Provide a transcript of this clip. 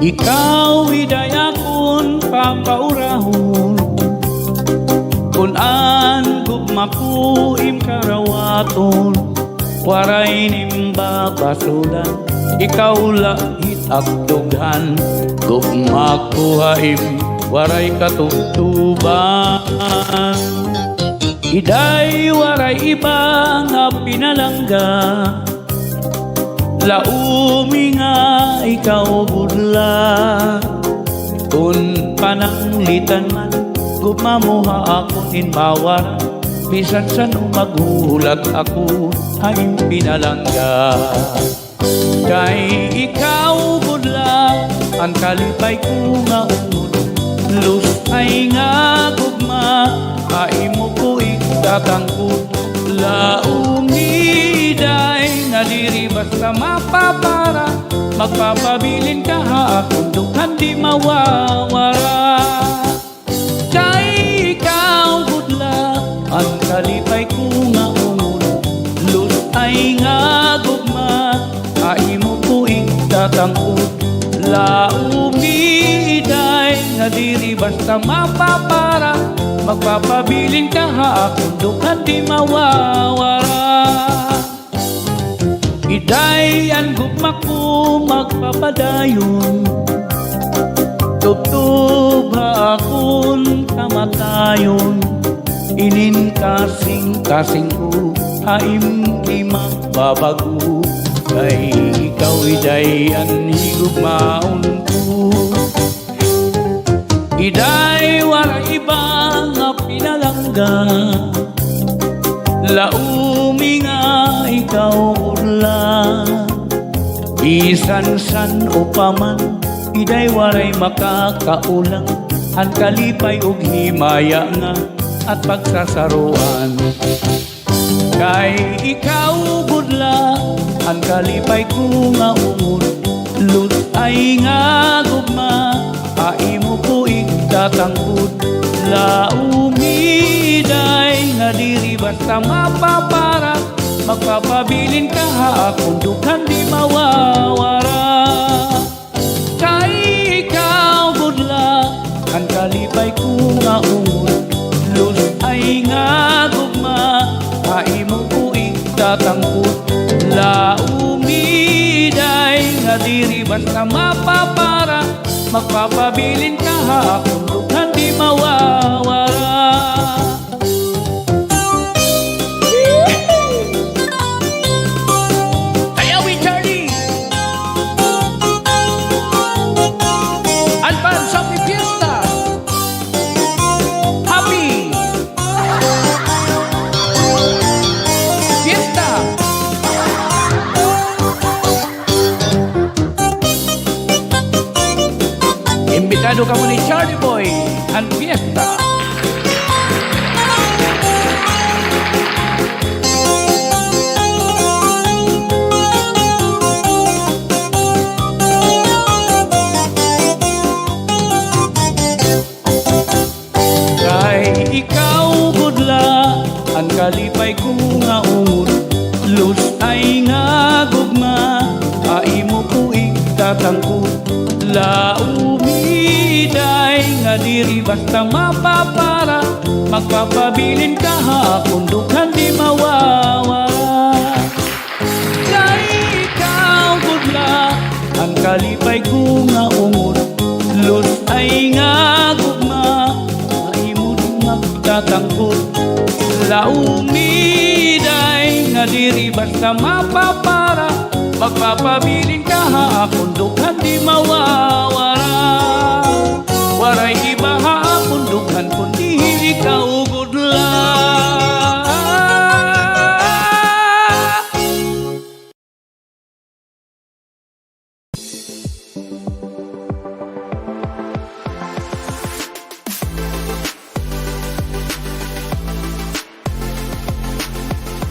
Ikaw idayakon papaurahon kun an gugmakuim karawaton waray nimbabasulan ikaw lahit akdughan gugmakuhaim waray katubtuban iday waray iba nga pinalangga laumi nga ikaw budla kun pananglitan man gugmamuha akong hinbawar bisan sa nung maghulag ako ay pinalangga kay ikaw budla ang kalipay ko nga unod lus ay nga gugma ay mo ko ikatangkot laumiday nga diri basta mapapara magpapabilin ka ha akong dukhan di mawawara kay ikaw budla ang kalipay ko nga unod lus ay nga gugma ay mo ko ikatangkot laumiday nga diri basta mapapara magpapabilin ka ha akong dukhan di mawawara iday ang gugma ko magpapadayon tubtub ha akong kamatayon inin kasing ko haim di magbabago kay ikaw iday ang higugmaon ko iday wala ibang nga pinalangga laumi nga ikaw urla bisan-san upaman iday waray makakaulang ang kalipay ug himaya nga at pagsasaruan kay ikaw budla ang kalipay ko nga umod lut ay nga gugma ay mo ko ikatangkot laumiday nga diri basta mapapara magpapabilin ka ha akong dukhan di mawawara kay ikaw budla ang kalipay ko nga umod lus ay nga gugma ay mo ko ikatangkot laumiday nga diri basta mapapara magpapabilin ka ha akong dukhan di mawawara Ayawi Charlie Advance Happy Fiesta Happy Fiesta Imbitado ka mo ni Charlie Boy ang Fiesta kay ikaw budla ang kalipay ko nga unod lus ay nga gugma ay mo ko ikatangkot laumiday nga diri basta mapapara magpapabilin ka ha akong dukhan di mawawara kay ikaw budla ang kalipay ko nga unod lus ay nga gugma ay mo magtatangkot laumiday nga diri basta mapapara magpapabilin ka ha akong dukhan di mawawara waray